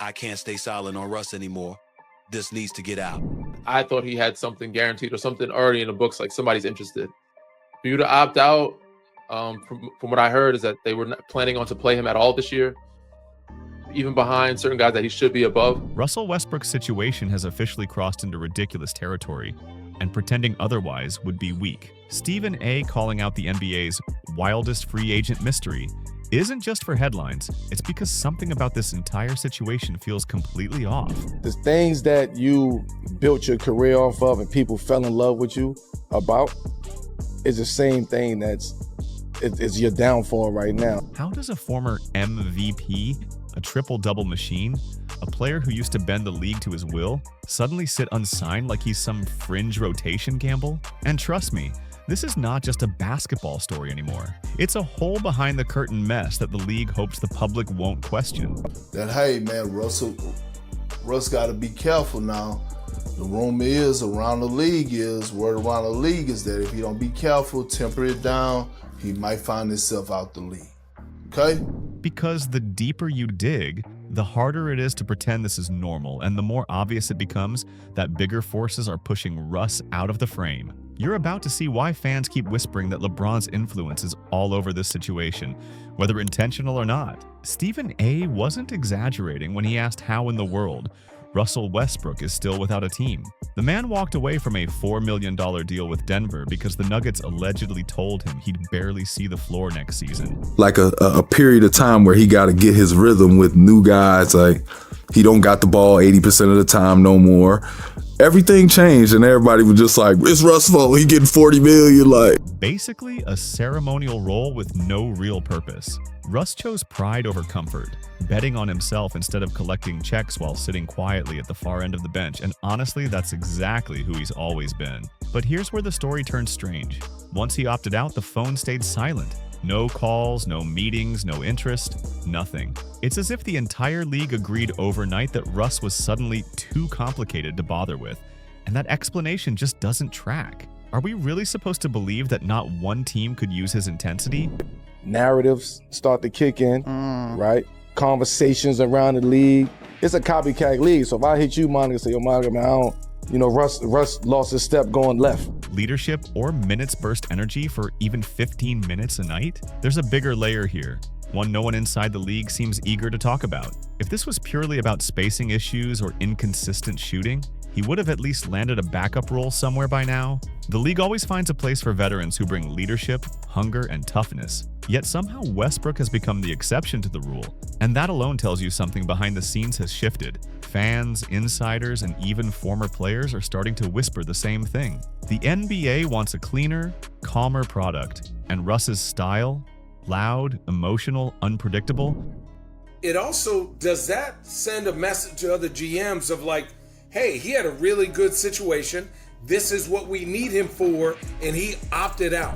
I can't stay silent on Russ anymore. This needs to get out. I thought he had something guaranteed or something already in the books, like somebody's interested. For you to opt out, from what I heard, is that they were not planning on to play him at all this year, even behind certain guys that he should be above. Russell Westbrook's situation has officially crossed into ridiculous territory, and pretending otherwise would be weak. Stephen A. calling out the NBA's wildest free agent mystery isn't just for headlines, it's because something about this entire situation feels completely off. The things that you built your career off of and people fell in love with you about is the same thing that's your downfall right now. How does a former MVP, a triple-double machine, a player who used to bend the league to his will, suddenly sit unsigned like he's some fringe rotation gamble? And trust me, this is not just a basketball story anymore. It's a whole behind-the-curtain mess that the league hopes the public won't question. That, hey, man, Russ got to be careful now. The rumor is around the league is that if he don't be careful, temper it down, he might find himself out the league. Okay? Because the deeper you dig, the harder it is to pretend this is normal, and the more obvious it becomes that bigger forces are pushing Russ out of the frame. You're about to see why fans keep whispering that LeBron's influence is all over this situation, whether intentional or not. Stephen A. wasn't exaggerating when he asked how in the world Russell Westbrook is still without a team. The man walked away from a $4 million deal with Denver because the Nuggets allegedly told him he'd barely see the floor next season. Like a period of time where he got to get his rhythm with new guys. Like, he don't got the ball 80% of the time no more. Everything changed and everybody was just like, it's Russ' fault, he getting $40 million, like. Basically a ceremonial role with no real purpose. Russ chose pride over comfort, betting on himself instead of collecting checks while sitting quietly at the far end of the bench, and honestly, that's exactly who he's always been. But here's where the story turns strange. Once he opted out, the phone stayed silent. No calls, no meetings, no interest, nothing. It's as if the entire league agreed overnight that Russ was suddenly too complicated to bother with, and that explanation just doesn't track. Are we really supposed to believe that not one team could use his intensity? Narratives start to kick in, right? Conversations around the league. It's a copycat league, so if I hit you, Monica, say, yo, Monica, man, Russ lost his step going left. Leadership or minutes burst energy for even 15 minutes a night? There's a bigger layer here, one no one inside the league seems eager to talk about. If this was purely about spacing issues or inconsistent shooting, he would have at least landed a backup role somewhere by now. The league always finds a place for veterans who bring leadership, hunger, and toughness. Yet somehow Westbrook has become the exception to the rule, and that alone tells you something behind the scenes has shifted. Fans, insiders, and even former players are starting to whisper the same thing. The NBA wants a cleaner, calmer product, and Russ's style, loud, emotional, unpredictable. It also, does that send a message to other GMs of like, hey, he had a really good situation, this is what we need him for, and he opted out?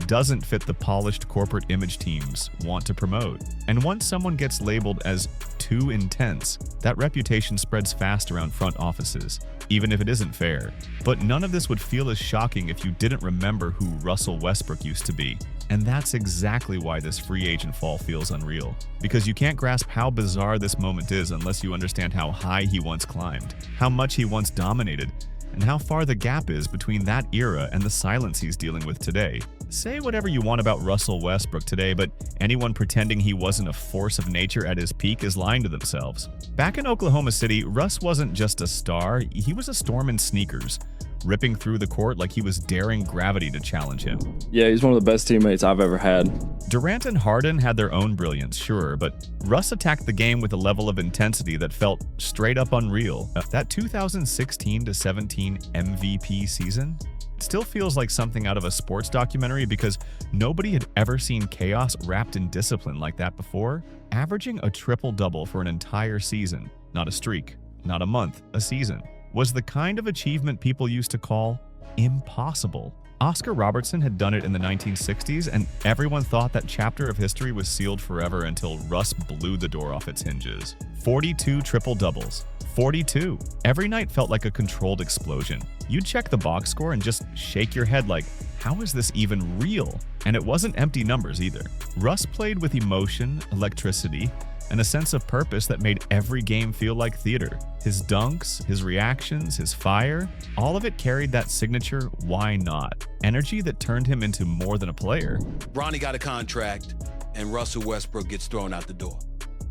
Doesn't fit the polished corporate image teams want to promote. And once someone gets labeled as too intense, that reputation spreads fast around front offices, even if it isn't fair. But none of this would feel as shocking if you didn't remember who Russell Westbrook used to be. And that's exactly why this free agent fall feels unreal. Because you can't grasp how bizarre this moment is unless you understand how high he once climbed, how much he once dominated, and how far the gap is between that era and the silence he's dealing with today. Say whatever you want about Russell Westbrook today, but anyone pretending he wasn't a force of nature at his peak is lying to themselves. Back in Oklahoma City, Russ wasn't just a star, he was a storm in sneakers, ripping through the court like he was daring gravity to challenge him. Yeah, he's one of the best teammates I've ever had. Durant and Harden had their own brilliance, sure, but Russ attacked the game with a level of intensity that felt straight up unreal. That 2016-17 MVP season still feels like something out of a sports documentary because nobody had ever seen chaos wrapped in discipline like that before. Averaging a triple-double for an entire season, not a streak, not a month, a season, was the kind of achievement people used to call impossible. Oscar Robertson had done it in the 1960s, and everyone thought that chapter of history was sealed forever until Russ blew the door off its hinges. 42 triple-doubles. 42. Every night felt like a controlled explosion. You'd check the box score and just shake your head like, how is this even real? And it wasn't empty numbers either. Russ played with emotion, electricity, and a sense of purpose that made every game feel like theater. His dunks, his reactions, his fire, all of it carried that signature "why not" energy that turned him into more than a player. Bronny got a contract, and Russell Westbrook gets thrown out the door.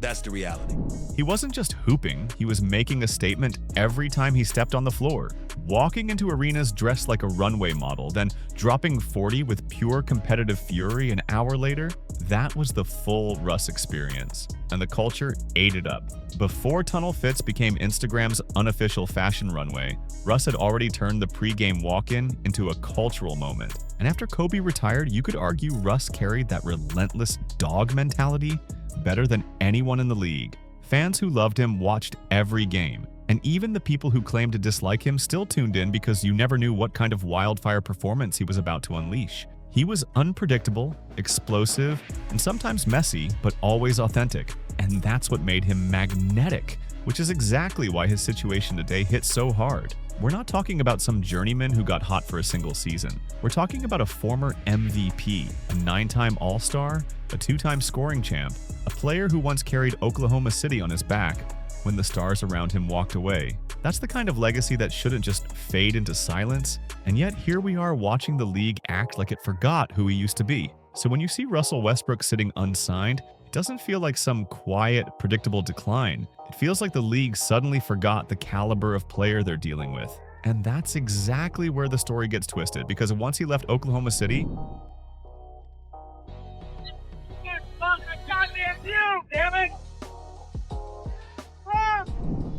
That's the reality. He wasn't just hooping, he was making a statement every time he stepped on the floor. Walking into arenas dressed like a runway model, then dropping 40 with pure competitive fury an hour later, that was the full Russ experience. And the culture ate it up. Before tunnel fits became Instagram's unofficial fashion runway, Russ had already turned the pre-game walk-in into a cultural moment. And after Kobe retired, you could argue Russ carried that relentless dog mentality better than anyone in the league. Fans who loved him watched every game, and even the people who claimed to dislike him still tuned in because you never knew what kind of wildfire performance he was about to unleash. He was unpredictable, explosive, and sometimes messy, but always authentic. And that's what made him magnetic, which is exactly why his situation today hits so hard. We're not talking about some journeyman who got hot for a single season. We're talking about a former MVP, a 9-time All-Star, a 2-time scoring champ, a player who once carried Oklahoma City on his back when the stars around him walked away. That's the kind of legacy that shouldn't just fade into silence, and yet here we are watching the league act like it forgot who he used to be. So when you see Russell Westbrook sitting unsigned, it doesn't feel like some quiet, predictable decline. It feels like the league suddenly forgot the caliber of player they're dealing with. And that's exactly where the story gets twisted, because once he left Oklahoma City,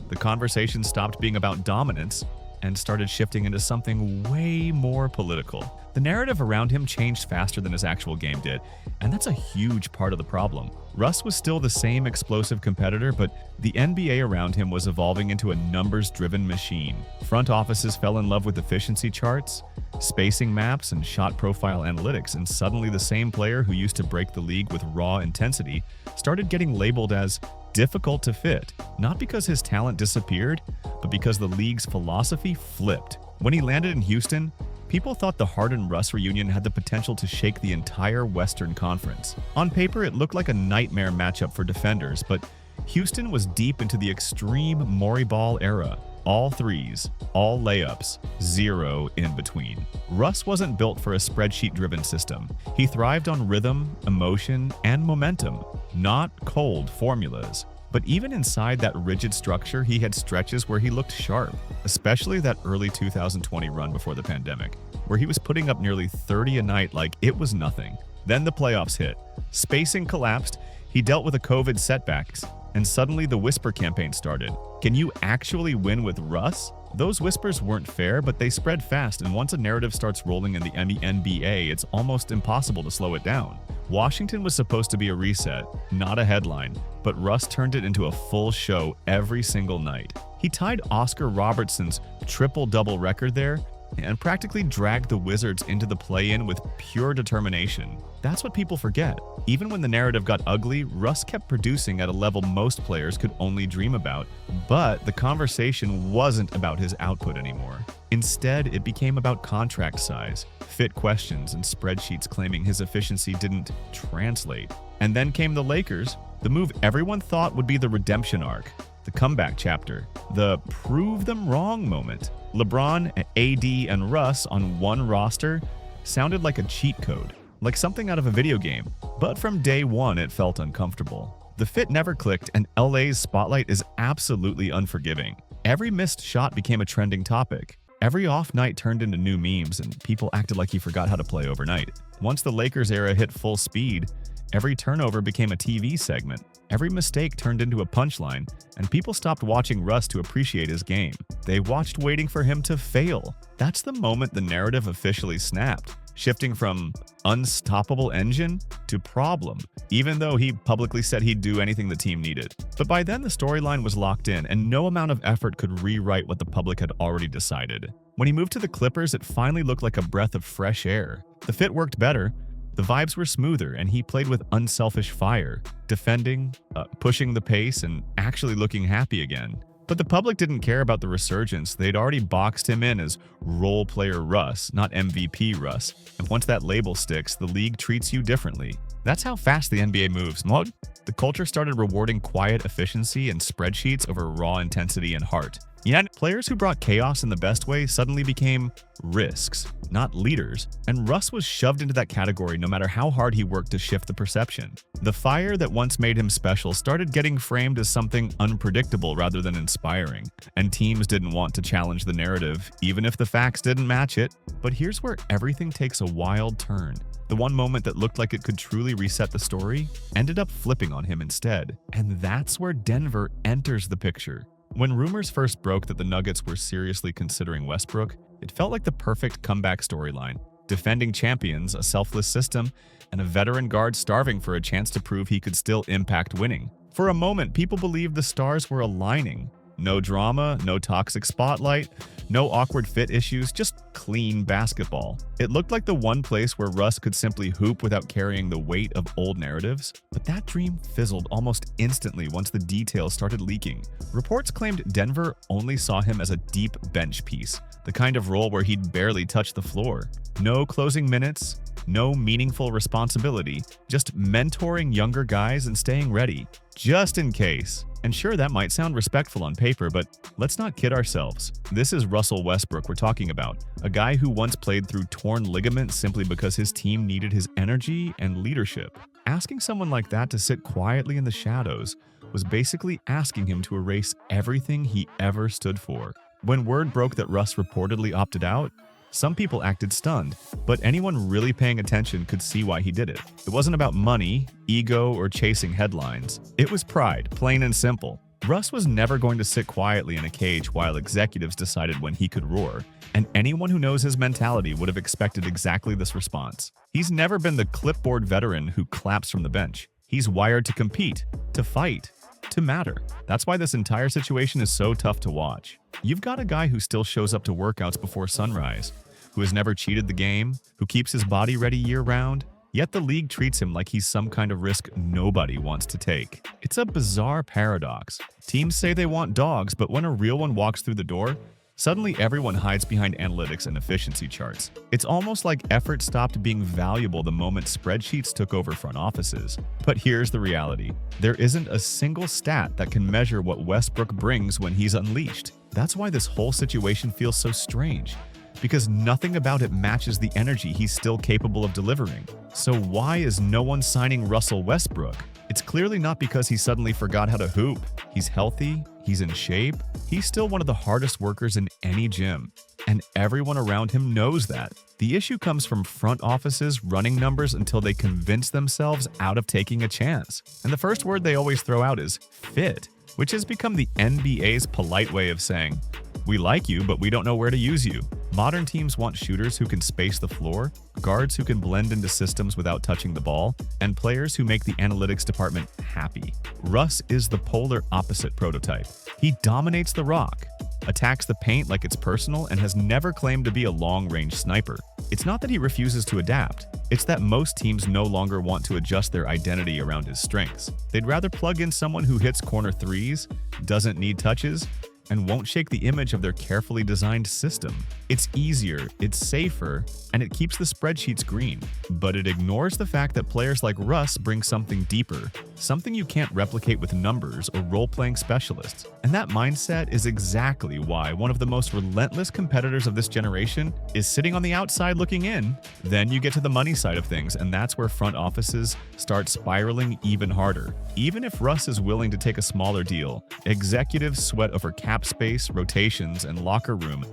the conversation stopped being about dominance and started shifting into something way more political. The narrative around him changed faster than his actual game did, and that's a huge part of the problem. Russ was still the same explosive competitor, but the NBA around him was evolving into a numbers-driven machine. Front offices fell in love with efficiency charts, spacing maps, and shot profile analytics, and suddenly the same player who used to break the league with raw intensity started getting labeled as difficult to fit, not because his talent disappeared, but because the league's philosophy flipped. When he landed in Houston, people thought the Harden-Russ reunion had the potential to shake the entire Western Conference. On paper, it looked like a nightmare matchup for defenders, but Houston was deep into the extreme Maury Ball era. All threes, all layups, zero in between. Russ wasn't built for a spreadsheet-driven system. He thrived on rhythm, emotion, and momentum, not cold formulas. But even inside that rigid structure, he had stretches where he looked sharp, especially that early 2020 run before the pandemic, where he was putting up nearly 30 a night like it was nothing. Then the playoffs hit. Spacing collapsed, he dealt with a COVID setbacks, and suddenly the whisper campaign started. Can you actually win with Russ? Those whispers weren't fair, but they spread fast, and once a narrative starts rolling in the NBA, it's almost impossible to slow it down. Washington was supposed to be a reset, not a headline, but Russ turned it into a full show every single night. He tied Oscar Robertson's triple-double record there and practically dragged the Wizards into the play-in with pure determination. That's what people forget. Even when the narrative got ugly, Russ kept producing at a level most players could only dream about. But the conversation wasn't about his output anymore. Instead, it became about contract size, fit questions, and spreadsheets claiming his efficiency didn't translate. And then came the Lakers, the move everyone thought would be the redemption arc, the comeback chapter, the prove them wrong moment. LeBron, AD, and Russ on one roster sounded like a cheat code, like something out of a video game. But from day one, it felt uncomfortable. The fit never clicked, and LA's spotlight is absolutely unforgiving. Every missed shot became a trending topic. Every off night turned into new memes, and people acted like he forgot how to play overnight. Once the Lakers era hit full speed, every turnover became a TV segment. Every mistake turned into a punchline, and people stopped watching Russ to appreciate his game. They watched waiting for him to fail. That's the moment the narrative officially snapped, shifting from unstoppable engine to problem, even though he publicly said he'd do anything the team needed. But by then, the storyline was locked in, and no amount of effort could rewrite what the public had already decided. When he moved to the Clippers, it finally looked like a breath of fresh air. The fit worked better, the vibes were smoother, and he played with unselfish fire, defending, pushing the pace, and actually looking happy again. But the public didn't care about the resurgence. They'd already boxed him in as role player Russ, not MVP Russ. And once that label sticks, the league treats you differently. That's how fast the NBA moves. The culture started rewarding quiet efficiency and spreadsheets over raw intensity and heart. Yet, players who brought chaos in the best way suddenly became risks, not leaders, and Russ was shoved into that category no matter how hard he worked to shift the perception. The fire that once made him special started getting framed as something unpredictable rather than inspiring, and teams didn't want to challenge the narrative, even if the facts didn't match it. But here's where everything takes a wild turn. The one moment that looked like it could truly reset the story ended up flipping on him instead, and that's where Denver enters the picture. When rumors first broke that the Nuggets were seriously considering Westbrook, it felt like the perfect comeback storyline. Defending champions, a selfless system, and a veteran guard starving for a chance to prove he could still impact winning. For a moment, people believed the stars were aligning. No drama, no toxic spotlight, no awkward fit issues, just clean basketball. It looked like the one place where Russ could simply hoop without carrying the weight of old narratives. But that dream fizzled almost instantly once the details started leaking. Reports claimed Denver only saw him as a deep bench piece, the kind of role where he'd barely touch the floor. No closing minutes, no meaningful responsibility, just mentoring younger guys and staying ready, just in case. And sure, that might sound respectful on paper, but let's not kid ourselves. This is Russell Westbrook we're talking about, a guy who once played through torn ligaments simply because his team needed his energy and leadership. Asking someone like that to sit quietly in the shadows was basically asking him to erase everything he ever stood for. When word broke that Russ reportedly opted out, some people acted stunned, but anyone really paying attention could see why he did it. It wasn't about money, ego, or chasing headlines. It was pride, plain and simple. Russ was never going to sit quietly in a cage while executives decided when he could roar, and anyone who knows his mentality would have expected exactly this response. He's never been the clipboard veteran who claps from the bench. He's wired to compete, to fight, to matter. That's why this entire situation is so tough to watch. You've got a guy who still shows up to workouts before sunrise, who has never cheated the game, who keeps his body ready year-round, yet the league treats him like he's some kind of risk nobody wants to take. It's a bizarre paradox. Teams say they want dogs, but when a real one walks through the door, suddenly everyone hides behind analytics and efficiency charts. It's almost like effort stopped being valuable the moment spreadsheets took over front offices. But here's the reality. There isn't a single stat that can measure what Westbrook brings when he's unleashed. That's why this whole situation feels so strange, because nothing about it matches the energy he's still capable of delivering. So why is no one signing Russell Westbrook? It's clearly not because he suddenly forgot how to hoop. He's healthy, he's in shape, he's still one of the hardest workers in any gym, and everyone around him knows that. The issue comes from front offices running numbers until they convince themselves out of taking a chance. And the first word they always throw out is fit, which has become the NBA's polite way of saying, "We like you, but we don't know where to use you." Modern teams want shooters who can space the floor, guards who can blend into systems without touching the ball, and players who make the analytics department happy. Russ is the polar opposite prototype. He dominates the rock, attacks the paint like it's personal, and has never claimed to be a long-range sniper. It's not that he refuses to adapt. It's that most teams no longer want to adjust their identity around his strengths. They'd rather plug in someone who hits corner threes, doesn't need touches, and won't shake the image of their carefully designed system. It's easier, it's safer, and it keeps the spreadsheets green. But it ignores the fact that players like Russ bring something deeper, something you can't replicate with numbers or role-playing specialists. And that mindset is exactly why one of the most relentless competitors of this generation is sitting on the outside looking in. Then you get to the money side of things, and that's where front offices start spiraling even harder. Even if Russ is willing to take a smaller deal, executives sweat over cap space, rotations, and locker room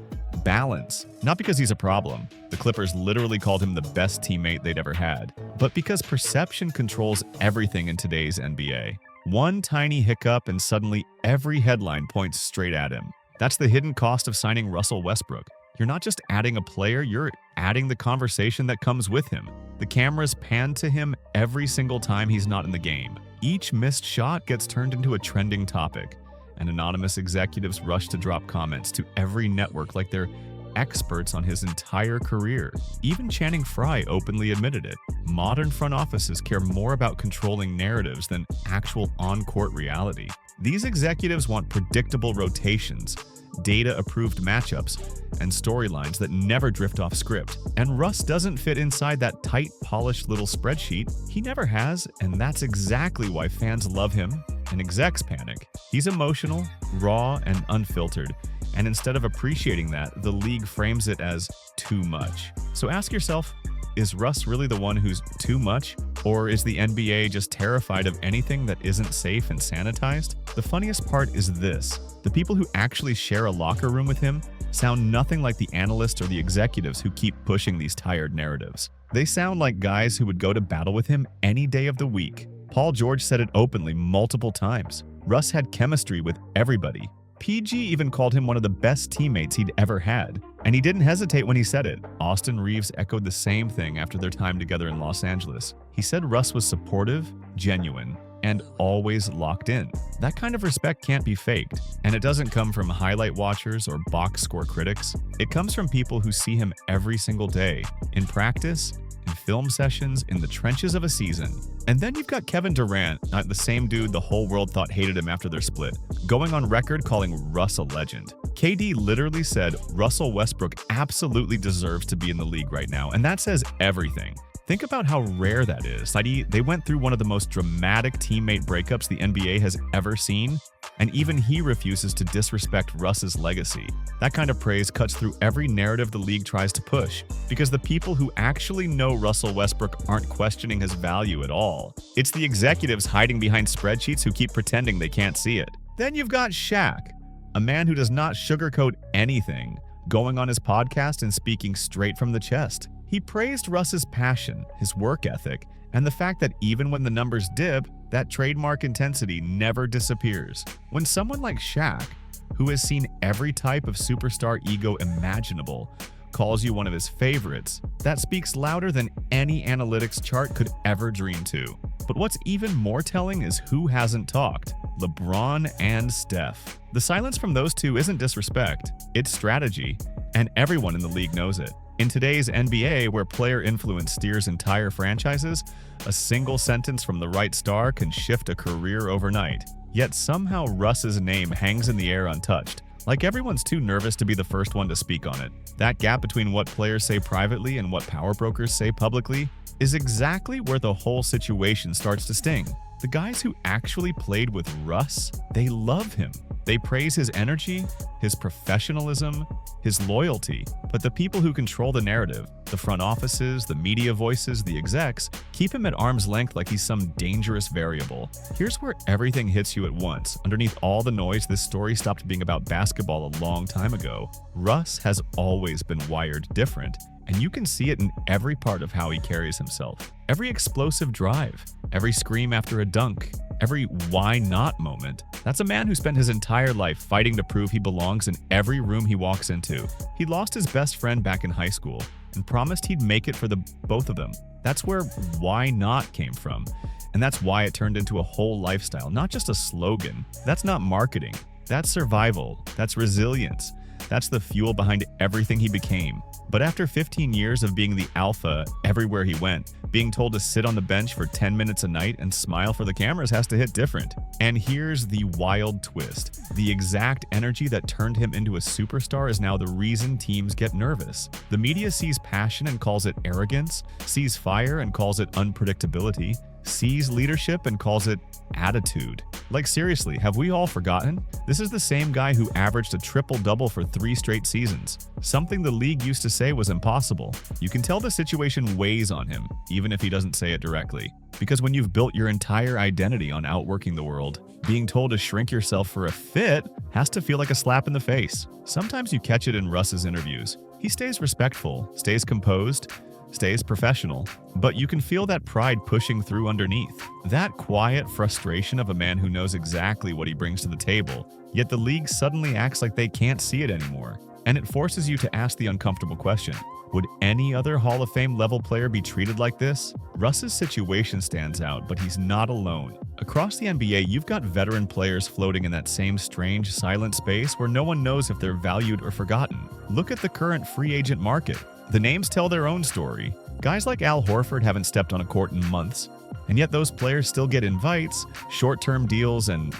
balance. Not because he's a problem. The Clippers literally called him the best teammate they'd ever had, but because perception controls everything in today's NBA. One tiny hiccup and suddenly every headline points straight at him. That's the hidden cost of signing Russell Westbrook. You're not just adding a player, you're adding the conversation that comes with him. The cameras pan to him every single time he's not in the game. Each missed shot gets turned into a trending topic, and anonymous executives rush to drop comments to every network like they're experts on his entire career. Even Channing Frye openly admitted it. Modern front offices care more about controlling narratives than actual on-court reality. These executives want predictable rotations, data-approved matchups, and storylines that never drift off script. And Russ doesn't fit inside that tight, polished little spreadsheet. He never has, and that's exactly why fans love him and execs panic. He's emotional, raw, and unfiltered. And instead of appreciating that, the league frames it as too much. So ask yourself, is Russ really the one who's too much? Or is the NBA just terrified of anything that isn't safe and sanitized? The funniest part is this. The people who actually share a locker room with him sound nothing like the analysts or the executives who keep pushing these tired narratives. They sound like guys who would go to battle with him any day of the week. Paul George said it openly multiple times. Russ had chemistry with everybody. PG even called him one of the best teammates he'd ever had, and he didn't hesitate when he said it. Austin Reeves echoed the same thing after their time together in Los Angeles. He said Russ was supportive, genuine, and always locked in. That kind of respect can't be faked, and it doesn't come from highlight watchers or box score critics. It comes from people who see him every single day, in practice, in film sessions, in the trenches of a season. And then you've got Kevin Durant, not the same dude the whole world thought hated him after their split, going on record calling Russ a legend. KD literally said Russell Westbrook absolutely deserves to be in the league right now, and that says everything. Think about how rare that is. They went through one of the most dramatic teammate breakups the NBA has ever seen, and even he refuses to disrespect Russ's legacy. That kind of praise cuts through every narrative the league tries to push, because the people who actually know Russell Westbrook aren't questioning his value at all. It's the executives hiding behind spreadsheets who keep pretending they can't see it. Then you've got Shaq, a man who does not sugarcoat anything, going on his podcast and speaking straight from the chest. He praised Russ's passion, his work ethic, and the fact that even when the numbers dip, that trademark intensity never disappears. When someone like Shaq, who has seen every type of superstar ego imaginable, calls you one of his favorites, that speaks louder than any analytics chart could ever dream to. But what's even more telling is who hasn't talked: LeBron and Steph. The silence from those two isn't disrespect, it's strategy, and everyone in the league knows it. In today's NBA, where player influence steers entire franchises, a single sentence from the right star can shift a career overnight. Yet somehow Russ's name hangs in the air untouched, like everyone's too nervous to be the first one to speak on it. That gap between what players say privately and what power brokers say publicly is exactly where the whole situation starts to sting. The guys who actually played with Russ, they love him. They praise his energy, his professionalism, his loyalty. But the people who control the narrative, the front offices, the media voices, the execs, keep him at arm's length like he's some dangerous variable. Here's where everything hits you at once. Underneath all the noise, this story stopped being about basketball a long time ago. Russ has always been wired different, and you can see it in every part of how he carries himself. Every explosive drive, every scream after a dunk, every why not moment. That's a man who spent his entire life fighting to prove he belongs in every room he walks into. He lost his best friend back in high school and promised he'd make it for the both of them. That's where why not came from. And that's why it turned into a whole lifestyle, not just a slogan. That's not marketing. That's survival. That's resilience. That's the fuel behind everything he became. But after 15 years of being the alpha everywhere he went, being told to sit on the bench for 10 minutes a night and smile for the cameras has to hit different. And here's the wild twist. The exact energy that turned him into a superstar is now the reason teams get nervous. The media sees passion and calls it arrogance, sees fire and calls it unpredictability, sees leadership and calls it attitude. Like seriously, have we all forgotten? This is the same guy who averaged a triple-double for 3 straight seasons, something the league used to say was impossible. You can tell the situation weighs on him, even if he doesn't say it directly. Because when you've built your entire identity on outworking the world, being told to shrink yourself for a fit has to feel like a slap in the face. Sometimes you catch it in Russ's interviews. He stays respectful, stays composed, stays professional, but you can feel that pride pushing through underneath. That quiet frustration of a man who knows exactly what he brings to the table, yet the league suddenly acts like they can't see it anymore. And it forces you to ask the uncomfortable question: would any other Hall of Fame level player be treated like this? Russ's situation stands out, but he's not alone. Across the NBA, you've got veteran players floating in that same strange, silent space where no one knows if they're valued or forgotten. Look at the current free agent market. The names tell their own story. Guys like Al Horford haven't stepped on a court in months, and yet those players still get invites, short-term deals, and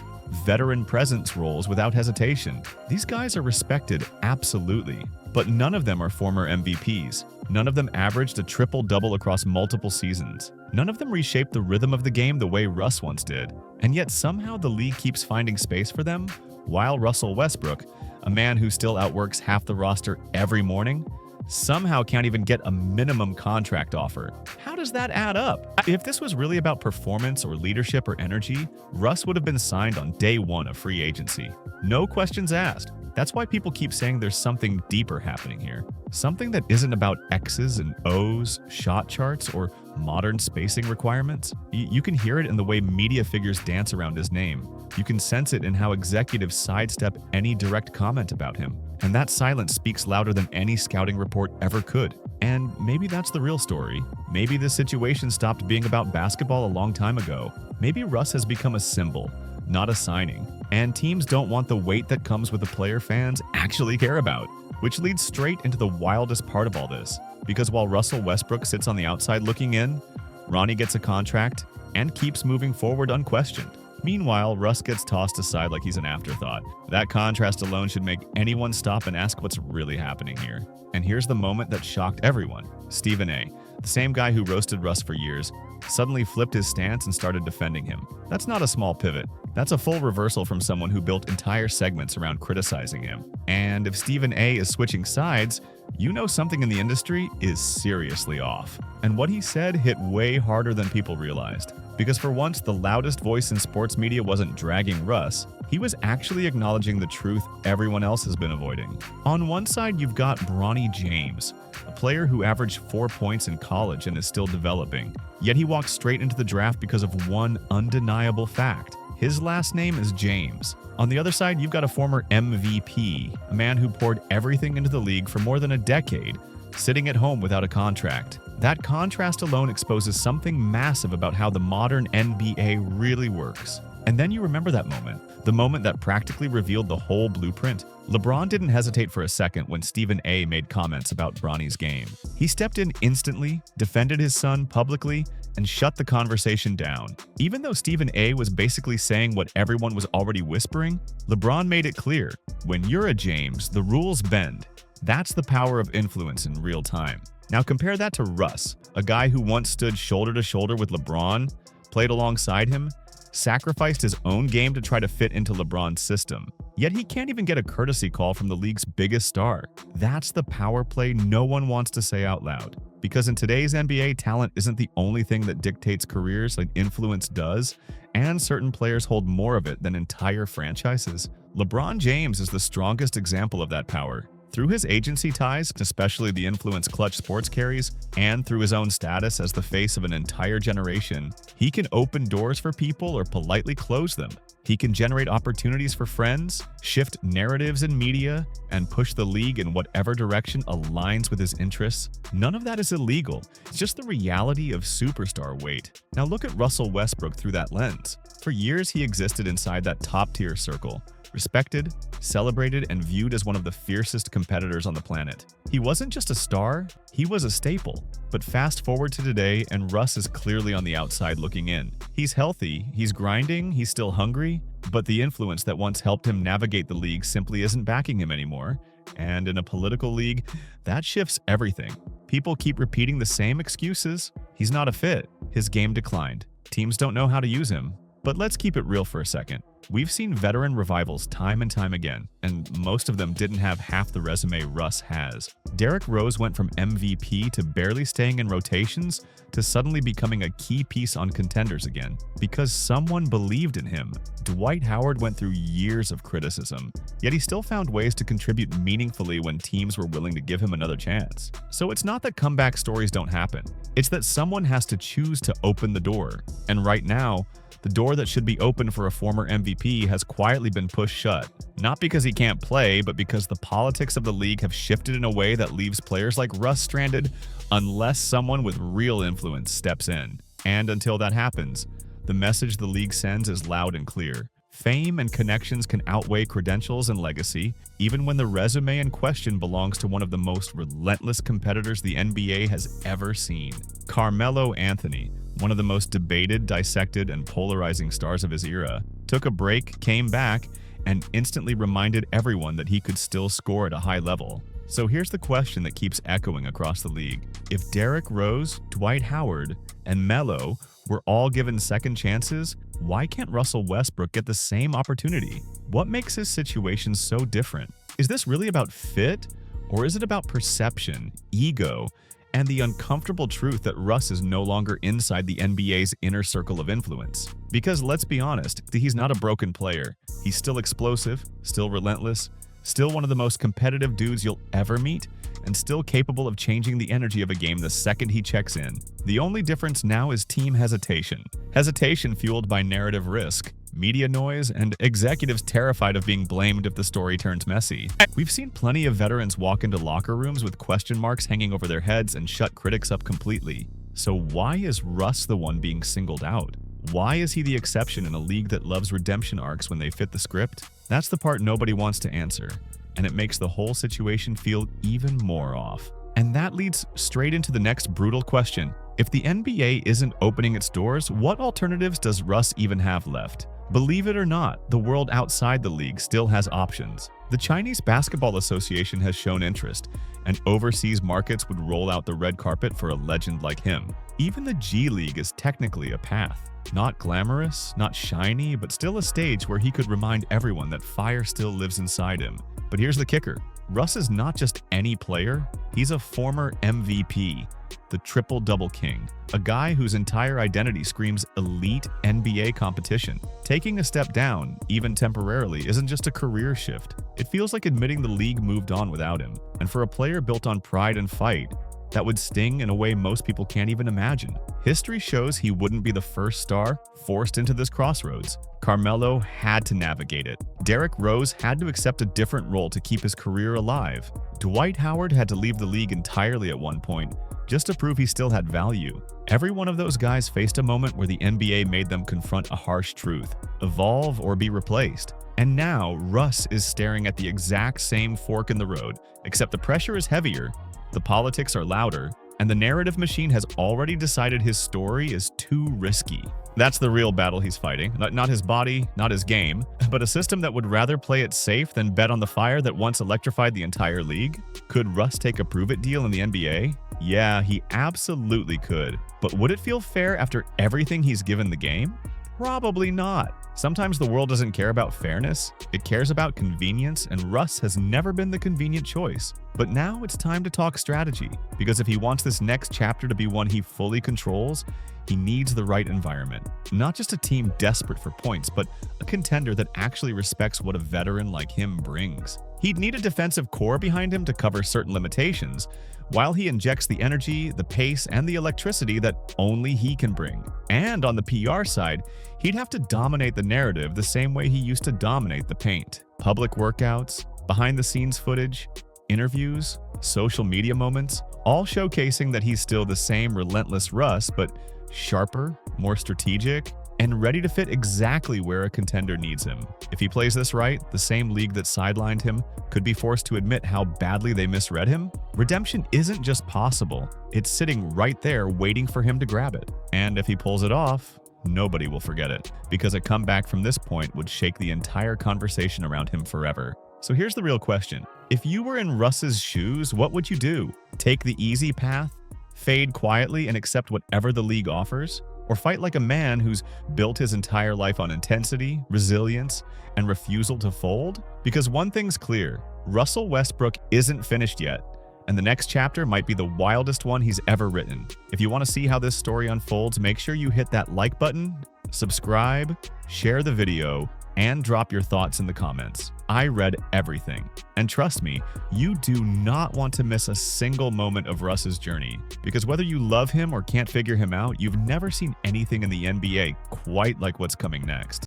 veteran presence roles without hesitation. These guys are respected, absolutely, but none of them are former MVPs. None of them averaged a triple-double across multiple seasons. None of them reshaped the rhythm of the game the way Russ once did. And yet somehow the league keeps finding space for them, while Russell Westbrook, a man who still outworks half the roster every morning, somehow can't even get a minimum contract offer. How does that add up? If this was really about performance or leadership or energy, Russ would have been signed on day one of free agency. No questions asked. That's why people keep saying there's something deeper happening here. Something that isn't about X's and O's, shot charts, or modern spacing requirements. You can hear it in the way media figures dance around his name. You can sense it in how executives sidestep any direct comment about him. And that silence speaks louder than any scouting report ever could. And maybe that's the real story. Maybe this situation stopped being about basketball a long time ago. Maybe Russ has become a symbol, not a signing. And teams don't want the weight that comes with a player fans actually care about. Which leads straight into the wildest part of all this. Because while Russell Westbrook sits on the outside looking in, Ronnie gets a contract and keeps moving forward unquestioned. Meanwhile, Russ gets tossed aside like he's an afterthought. That contrast alone should make anyone stop and ask what's really happening here. And here's the moment that shocked everyone. Stephen A., the same guy who roasted Russ for years, suddenly flipped his stance and started defending him. That's not a small pivot. That's a full reversal from someone who built entire segments around criticizing him. And if Stephen A. is switching sides, you know something in the industry is seriously off. And what he said hit way harder than people realized. Because for once, the loudest voice in sports media wasn't dragging Russ. He was actually acknowledging the truth everyone else has been avoiding. On one side, you've got Bronny James, a player who averaged 4 points in college and is still developing. Yet he walked straight into the draft because of one undeniable fact. His last name is James. On the other side, you've got a former MVP, a man who poured everything into the league for more than a decade, sitting at home without a contract. That contrast alone exposes something massive about how the modern NBA really works. And then you remember that moment, the moment that practically revealed the whole blueprint. LeBron didn't hesitate for a second when Stephen A. made comments about Bronny's game. He stepped in instantly, defended his son publicly, and shut the conversation down. Even though Stephen A. was basically saying what everyone was already whispering, LeBron made it clear, when you're a James, the rules bend. That's the power of influence in real time. Now compare that to Russ, a guy who once stood shoulder to shoulder with LeBron, played alongside him, sacrificed his own game to try to fit into LeBron's system. Yet he can't even get a courtesy call from the league's biggest star. That's the power play no one wants to say out loud. Because in today's NBA, talent isn't the only thing that dictates careers like influence does, and certain players hold more of it than entire franchises. LeBron James is the strongest example of that power. Through his agency ties, especially the influence Clutch Sports carries, and through his own status as the face of an entire generation, he can open doors for people or politely close them. He can generate opportunities for friends, shift narratives in media, and push the league in whatever direction aligns with his interests. None of that is illegal. It's just the reality of superstar weight. Now look at Russell Westbrook through that lens. For years, he existed inside that top-tier circle. Respected, celebrated, and viewed as one of the fiercest competitors on the planet. He wasn't just a star, he was a staple. But fast forward to today, and Russ is clearly on the outside looking in. He's healthy, he's grinding, he's still hungry, but the influence that once helped him navigate the league simply isn't backing him anymore. And in a political league, that shifts everything. People keep repeating the same excuses. He's not a fit. His game declined. Teams don't know how to use him. But let's keep it real for a second. We've seen veteran revivals time and time again, and most of them didn't have half the resume Russ has. Derrick Rose went from MVP to barely staying in rotations to suddenly becoming a key piece on contenders again, because someone believed in him. Dwight Howard went through years of criticism, yet he still found ways to contribute meaningfully when teams were willing to give him another chance. So it's not that comeback stories don't happen. It's that someone has to choose to open the door. And right now, the door that should be open for a former MVP has quietly been pushed shut. Not because he can't play, but because the politics of the league have shifted in a way that leaves players like Russ stranded unless someone with real influence steps in. And until that happens, the message the league sends is loud and clear. Fame and connections can outweigh credentials and legacy, even when the resume in question belongs to one of the most relentless competitors the NBA has ever seen. Carmelo Anthony, one of the most debated, dissected, and polarizing stars of his era, took a break, came back, and instantly reminded everyone that he could still score at a high level. So here's the question that keeps echoing across the league. If Derrick Rose, Dwight Howard, and Melo were all given second chances, why can't Russell Westbrook get the same opportunity? What makes his situation so different? Is this really about fit, or is it about perception, ego, and the uncomfortable truth that Russ is no longer inside the NBA's inner circle of influence? Because let's be honest, he's not a broken player. He's still explosive, still relentless, still one of the most competitive dudes you'll ever meet, and still capable of changing the energy of a game the second he checks in. The only difference now is team hesitation. Hesitation fueled by narrative risk, media noise, and executives terrified of being blamed if the story turns messy. We've seen plenty of veterans walk into locker rooms with question marks hanging over their heads and shut critics up completely. So why is Russ the one being singled out? Why is he the exception in a league that loves redemption arcs when they fit the script? That's the part nobody wants to answer, and it makes the whole situation feel even more off. And that leads straight into the next brutal question. If the NBA isn't opening its doors, what alternatives does Russ even have left? Believe it or not, the world outside the league still has options. The Chinese Basketball Association has shown interest, and overseas markets would roll out the red carpet for a legend like him. Even the G League is technically a path. Not glamorous, not shiny, but still a stage where he could remind everyone that fire still lives inside him. But here's the kicker. Russ is not just any player, he's a former MVP, the triple-double king, a guy whose entire identity screams elite NBA competition. Taking a step down, even temporarily, isn't just a career shift. It feels like admitting the league moved on without him. And for a player built on pride and fight, that would sting in a way most people can't even imagine. History shows he wouldn't be the first star forced into this crossroads. Carmelo had to navigate it. Derrick Rose had to accept a different role to keep his career alive. Dwight Howard had to leave the league entirely at one point, just to prove he still had value. Every one of those guys faced a moment where the NBA made them confront a harsh truth, evolve or be replaced. And now, Russ is staring at the exact same fork in the road, except the pressure is heavier, the politics are louder, and the narrative machine has already decided his story is too risky. That's the real battle he's fighting. Not his body, not his game, but a system that would rather play it safe than bet on the fire that once electrified the entire league. Could Russ take a prove-it deal in the NBA? Yeah, he absolutely could. But would it feel fair after everything he's given the game? Probably not. Sometimes the world doesn't care about fairness, it cares about convenience, and Russ has never been the convenient choice. But now it's time to talk strategy, because if he wants this next chapter to be one he fully controls, he needs the right environment. Not just a team desperate for points, but a contender that actually respects what a veteran like him brings. He'd need a defensive core behind him to cover certain limitations, while he injects the energy, the pace, and the electricity that only he can bring. And on the PR side, he'd have to dominate the narrative the same way he used to dominate the paint. Public workouts, behind-the-scenes footage, interviews, social media moments, all showcasing that he's still the same relentless Russ, but sharper, more strategic, and ready to fit exactly where a contender needs him. If he plays this right, the same league that sidelined him could be forced to admit how badly they misread him. Redemption isn't just possible, it's sitting right there waiting for him to grab it. And if he pulls it off, nobody will forget it, because a comeback from this point would shake the entire conversation around him forever. So here's the real question. If you were in Russ's shoes, what would you do? Take the easy path? Fade quietly and accept whatever the league offers? Or fight like a man who's built his entire life on intensity, resilience, and refusal to fold? Because one thing's clear, Russell Westbrook isn't finished yet, and the next chapter might be the wildest one he's ever written. If you want to see how this story unfolds, make sure you hit that like button, subscribe, share the video, and drop your thoughts in the comments. I read everything. And trust me, you do not want to miss a single moment of Russ's journey, because whether you love him or can't figure him out, you've never seen anything in the NBA quite like what's coming next.